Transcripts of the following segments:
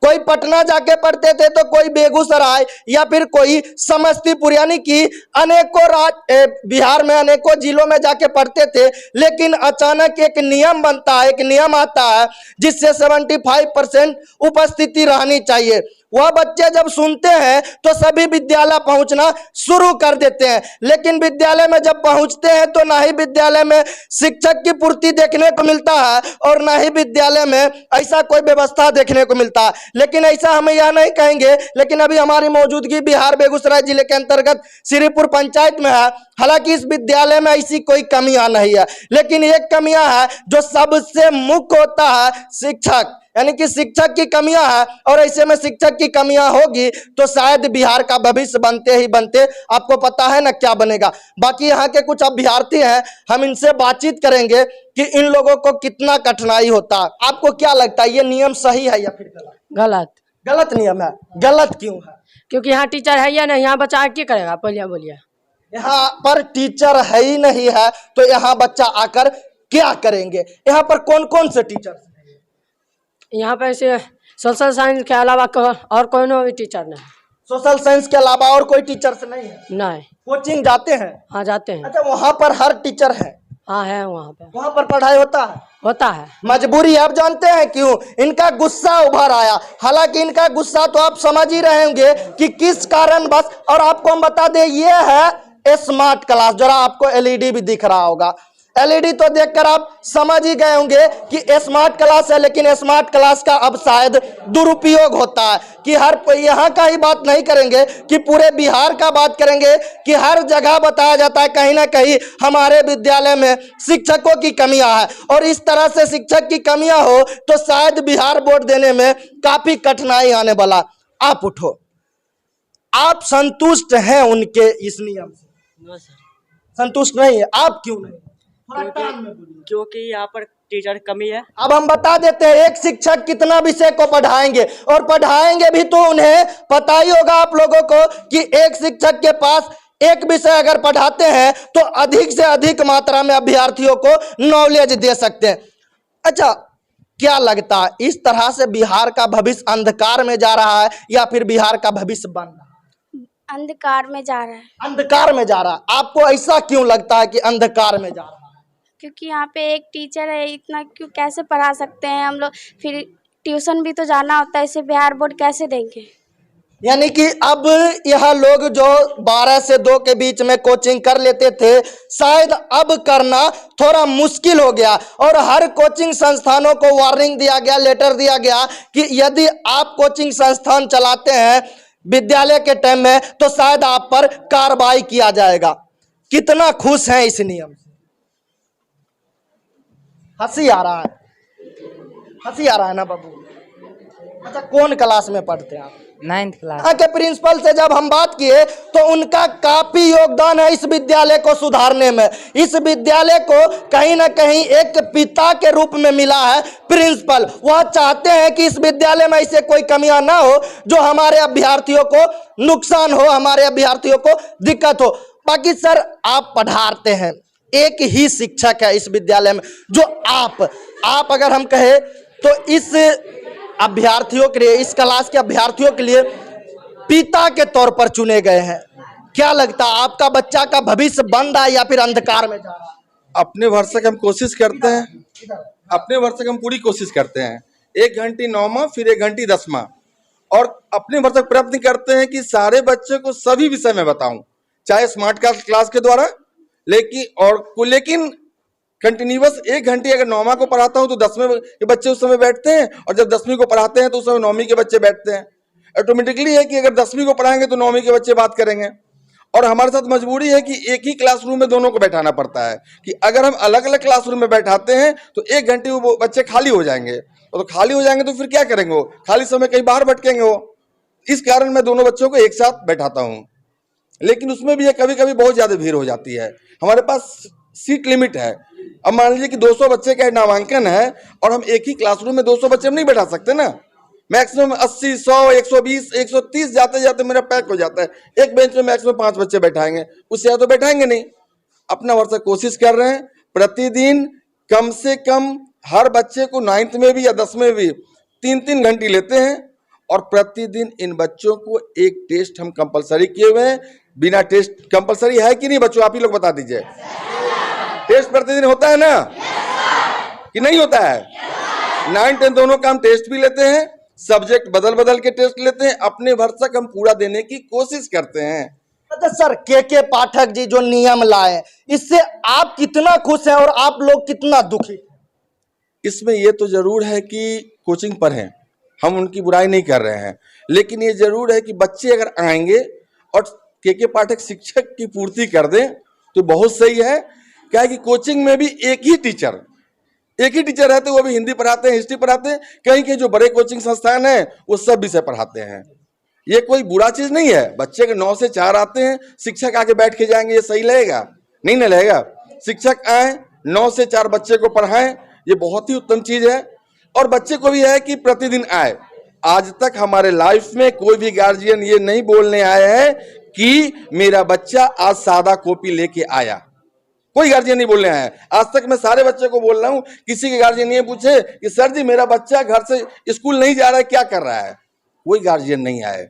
कोई पटना जाके पढ़ते थे तो कोई बेगूसराय या फिर कोई समस्तीपुर, यानी कि अनेकों बिहार में अनेकों जिलों में जाके पढ़ते थे। लेकिन अचानक एक नियम बनता है, एक नियम आता है जिससे 75% उपस्थिति रहनी चाहिए। वह बच्चे जब सुनते हैं तो सभी विद्यालय पहुंचना शुरू कर देते हैं। लेकिन विद्यालय में जब पहुंचते हैं तो ना ही विद्यालय में शिक्षक की पूर्ति देखने को मिलता है और ना ही विद्यालय में ऐसा कोई व्यवस्था देखने को मिलता है। लेकिन ऐसा हम यह नहीं कहेंगे, लेकिन अभी हमारी मौजूदगी बिहार बेगूसराय जिले के अंतर्गत श्रीपुर पंचायत में है। हालांकि इस विद्यालय में ऐसी कोई कमियां नहीं है, लेकिन एक कमियां है जो सबसे मुख्य होता है, शिक्षक, यानी कि शिक्षक की कमियां है। और ऐसे में शिक्षक की कमियां होगी तो शायद बिहार का भविष्य बनते ही बनते आपको पता है ना क्या बनेगा। बाकी यहाँ के कुछ अभ्यर्थी हैं, हम इनसे बातचीत करेंगे कि इन लोगों को कितना कठिनाई होता है। आपको क्या लगता है, ये नियम सही है या फिर गलत? गलत। गलत नियम है। गलत क्यों है? क्योंकि यहाँ टीचर है या नहीं, यहाँ बच्चा क्या करेगा, पहले बोलिए। यहाँ पर टीचर है ही नहीं है तो यहाँ बच्चा आकर क्या करेंगे? यहाँ पर कौन कौन से टीचर? यहाँ पे से सोशल साइंस के अलावा और कोई भी टीचर नहीं। सोशल साइंस के अलावा और कोई टीचर्स नहीं है? नहीं। कोचिंग जाते हैं? हाँ जाते हैं। अच्छा, वहाँ पर हर टीचर है? हाँ है, वहाँ पे वहाँ पर पढ़ाई होता है? होता है। मजबूरी आप जानते हैं क्यों इनका गुस्सा उभर आया? हालांकि इनका गुस्सा तो आप समझ ही रहे होंगे कि किस कारण बस। और आपको हम बता दें, ये है स्मार्ट क्लास। जरा आपको एलईडी भी दिख रहा होगा, एलईडी तो देखकर आप समझ ही गए होंगे कि स्मार्ट क्लास है। लेकिन स्मार्ट क्लास का अब शायद दुरुपयोग होता है कि हर यहाँ का ही बात नहीं करेंगे कि पूरे बिहार का बात करेंगे कि हर जगह बताया जाता है कहीं ना कहीं हमारे विद्यालय में शिक्षकों की कमियां है। और इस तरह से शिक्षक की कमियां हो तो शायद बिहार बोर्ड देने में काफी कठिनाई आने वाला। आप उठो, आप संतुष्ट हैं उनके इस नियम से? संतुष्ट नहीं है। आप क्यों नहीं? क्योंकि यहाँ पर टीचर कमी है। अब हम बता देते हैं, एक शिक्षक कितना विषय को पढ़ाएंगे, और पढ़ाएंगे भी तो उन्हें पता ही होगा आप लोगों को कि एक शिक्षक के पास एक विषय अगर पढ़ाते हैं तो अधिक से अधिक मात्रा में अभ्यर्थियों को नॉलेज दे सकते हैं। अच्छा, क्या लगता है इस तरह से बिहार का भविष्य अंधकार में जा रहा है या फिर बिहार का भविष्य बन रहा है? अंधकार में जा रहा है। अंधकार में जा रहा है। आपको ऐसा क्यों लगता है कि अंधकार में जा रहा है? क्योंकि यहाँ पे एक टीचर है, इतना क्यों कैसे पढ़ा सकते हैं हम लोग? फिर ट्यूशन भी तो जाना होता है, इसे बिहार बोर्ड कैसे देंगे? यानी कि अब यह लोग जो 12 से 2 के बीच में कोचिंग कर लेते थे, शायद अब करना थोड़ा मुश्किल हो गया। और हर कोचिंग संस्थानों को वार्निंग दिया गया, लेटर दिया गया कि यदि आप कोचिंग संस्थान चलाते हैं विद्यालय के टाइम में तो शायद आप पर कार्रवाई किया जाएगा। कितना खुश हैं इस नियम से? हंसी आ रहा है, हंसी आ रहा है ना बाबू? अच्छा, कौन क्लास में पढ़ते हैं आप? 9th class. यहाँ के प्रिंसिपल से जब हम बात किए तो उनका काफी योगदान है इस विद्यालय को सुधारने में। इस विद्यालय को कहीं ना कहीं एक पिता के रूप में मिला है प्रिंसिपल। वह चाहते हैं कि इस विद्यालय में ऐसे कोई कमियां ना हो जो हमारे अभ्यर्थियों को नुकसान हो, हमारे अभ्यर्थियों को दिक्कत हो। बाकी सर, आप पढ़ाते हैं, एक ही शिक्षक है इस विद्यालय में जो आप अगर हम कहें तो इस अभ्यर्थियों के लिए, इस क्लास के अभ्यर्थियों के लिए पिता के तौर पर चुने गए हैं। क्या लगता है आपका बच्चा का भविष्य बन रहा है या फिर अंधकार में जा रहा है? अपने भरसक हम कोशिश करते हैं, अपने भरसक हम पूरी कोशिश करते हैं। 1 घंटी 9वां, फिर 1 घंटी 10वां, और अपने भरसक प्रयत्न करते हैं कि सारे बच्चे को सभी विषय में बताऊं, चाहे स्मार्ट क्लास के द्वारा, लेकिन कंटिन्यूअस 1 घंटे अगर 9वां को पढ़ाता हूं तो 10वें के बच्चे उस समय बैठते हैं, और जब 10वीं को पढ़ाते हैं तो उस समय 9वीं के बच्चे बैठते हैं। ऑटोमेटिकली है कि अगर 10वीं को पढ़ाएंगे तो 9वीं के बच्चे बात करेंगे। और हमारे साथ मजबूरी है कि एक ही क्लासरूम में दोनों को बैठाना पड़ता है कि अगर हम अलग अलग क्लासरूम में बैठाते हैं तो 1 घंटे वो बच्चे खाली हो जाएंगे, और तो खाली हो जाएंगे तो फिर क्या करेंगे? वो खाली समय कहीं बाहर भटकेंगे वो। इस कारण मैं दोनों बच्चों को एक साथ बैठाता हूँ, लेकिन उसमें भी कभी कभी बहुत ज्यादा भीड़ हो जाती है। हमारे पास सीट लिमिट है। अब मान लीजिए कि 200 बच्चे का नामांकन है और हम एक ही क्लासरूम में 200 बच्चे नहीं बैठा सकते ना। मैक्सिमम 80, 100, 120, 130 जाते जाते मेरा पैक हो जाता है। एक बेंच में मैक्सिमम 5 बच्चे बैठाएंगे, उससे ज्यादा तो बैठाएंगे नहीं। अपना वर्ष कोशिश कर रहे हैं, प्रतिदिन कम से कम हर बच्चे को 9th में भी या 10th में भी 3-3 घंटी लेते हैं, और प्रतिदिन इन बच्चों को एक टेस्ट हम कंपलसरी किए हुए हैं। बिना टेस्ट कंपलसरी है कि नहीं बच्चों, आप ही लोग बता दीजिए। टेस्ट प्रतिदिन होता है ना कि नहीं होता है? 9, 10 दोनों का हम टेस्ट भी लेते हैं, सब्जेक्ट बदल बदल के टेस्ट लेते हैं, अपने भरसक हम पूरा देने की कोशिश करते हैं। अच्छा सर, के पाठक जी जो नियम लाए, इससे आप कितना खुश हैं और आप लोग कितना दुखी? इसमें ये तो जरूर है कि कोचिंग पर हैं, हम उनकी बुराई नहीं कर रहे हैं, लेकिन ये जरूर है कि बच्चे अगर आएंगे और के पाठक शिक्षक की पूर्ति कर दें तो बहुत सही है। क्या है कि कोचिंग में भी एक ही टीचर रहते हैं, वो भी हिंदी पढ़ाते हैं, हिस्ट्री पढ़ाते हैं। कहीं के जो बड़े कोचिंग संस्थान हैं वो सब विषय पढ़ाते हैं। ये कोई बुरा चीज नहीं है। बच्चे के 9 से 4 आते हैं, शिक्षक आके बैठ के जाएंगे, ये सही लगेगा? नहीं ना लगेगा। शिक्षक आए, 9 से 4 बच्चे को पढ़ाएं, ये बहुत ही उत्तम चीज है। और बच्चे को भी है कि प्रतिदिन आए। आज तक हमारे लाइफ में कोई भी गार्जियन ये नहीं बोलने आया है कि मेरा बच्चा आज सादा कॉपी लेके आया। कोई गार्जियन नहीं बोलने आया है। आज तक मैं सारे बच्चे को बोल रहा हूं, किसी के गार्जियन ये पूछे कि सर जी मेरा बच्चा घर से स्कूल नहीं जा रहा है, क्या कर रहा है? कोई गार्जियन नहीं आए।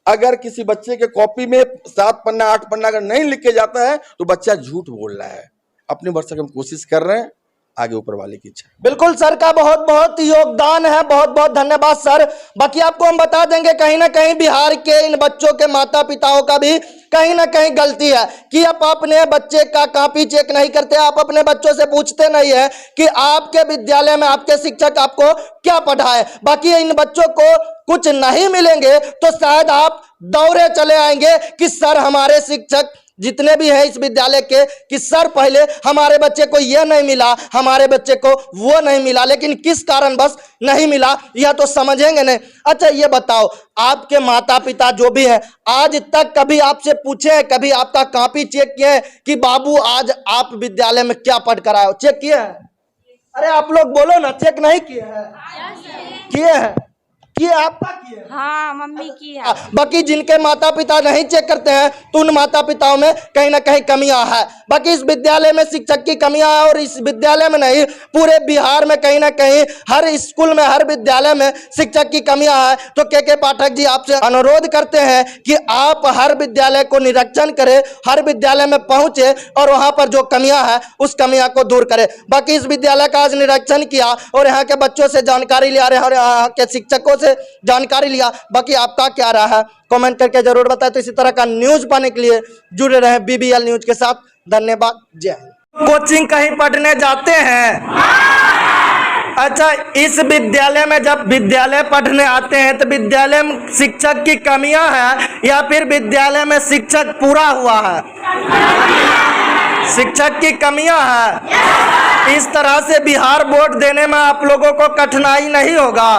अगर किसी बच्चे के कॉपी में 7 पन्ना 8 पन्ना अगर नहीं लिख के जाता है तो बच्चा झूठ बोल रहा है। अपने भरसक हम कोशिश कर रहे हैं, आगे ऊपर वाले की इच्छा। बिल्कुल, सर का बहुत बहुत योगदान है, बहुत बहुत धन्यवाद सर। बाकी आपको हम बता देंगे कहीं ना कहीं बिहार के इन बच्चों के माता पिताओं का भी कहीं ना कहीं गलती है कि आप अपने बच्चे का कॉपी चेक नहीं करते, आप अपने बच्चों से पूछते नहीं है कि आपके विद्यालय में आपके शिक्षक आपको क्या पढ़ाए। बाकी इन बच्चों को कुछ नहीं मिलेंगे तो शायद आप दौड़े चले आएंगे कि सर हमारे शिक्षक जितने भी हैं इस विद्यालय के, कि सर पहले हमारे बच्चे को यह नहीं मिला, हमारे बच्चे को वो नहीं मिला, लेकिन किस कारण बस नहीं मिला यह तो समझेंगे नहीं। अच्छा ये बताओ, आपके माता पिता जो भी हैं आज तक कभी आपसे पूछे हैं, कभी आपका कॉपी चेक किए हैं कि बाबू आज आप विद्यालय में क्या पढ़ कर आए हो? चेक किए हैं? अरे आप लोग बोलो ना, चेक नहीं किए हैं? किए हैं? किए? आपका किए? हाँ, मम्मी की है। बाकी जिनके माता पिता नहीं चेक करते हैं तो उन माता पिताओं में कहीं ना कहीं कमियां है। बाकी इस विद्यालय में शिक्षक की कमियां है, और इस विद्यालय में नहीं पूरे बिहार में कहीं ना कहीं हर स्कूल में हर विद्यालय में शिक्षक की कमियां है। तो के पाठक जी आपसे अनुरोध करते हैं कि आप हर विद्यालय को निरीक्षण करें, हर विद्यालय में पहुंचे और वहां पर जो कमियां है उस कमियां को दूर करें। बाकी इस विद्यालय का आज निरीक्षण किया और यहाँ के बच्चों से जानकारी लिया रहे और यहाँ के शिक्षकों से जानकारी लिया। बाकी आपका क्या रहा है कमेंट करके जरूर बताएं। तो इसी तरह का न्यूज पाने के लिए जुड़े रहे BBL न्यूज के साथ। धन्यवाद, जय हिंद। कोचिंग कहीं पढ़ने जाते हैं? अच्छा, इस विद्यालय में जब विद्यालय पढ़ने आते हैं तो विद्यालय में शिक्षक की कमियां हैं या फिर विद्यालय में शिक्षक पूरा हुआ है? शिक्षक की कमियां हैं। इस तरह से बिहार बोर्ड देने में आप लोगों को कठिनाई नहीं होगा।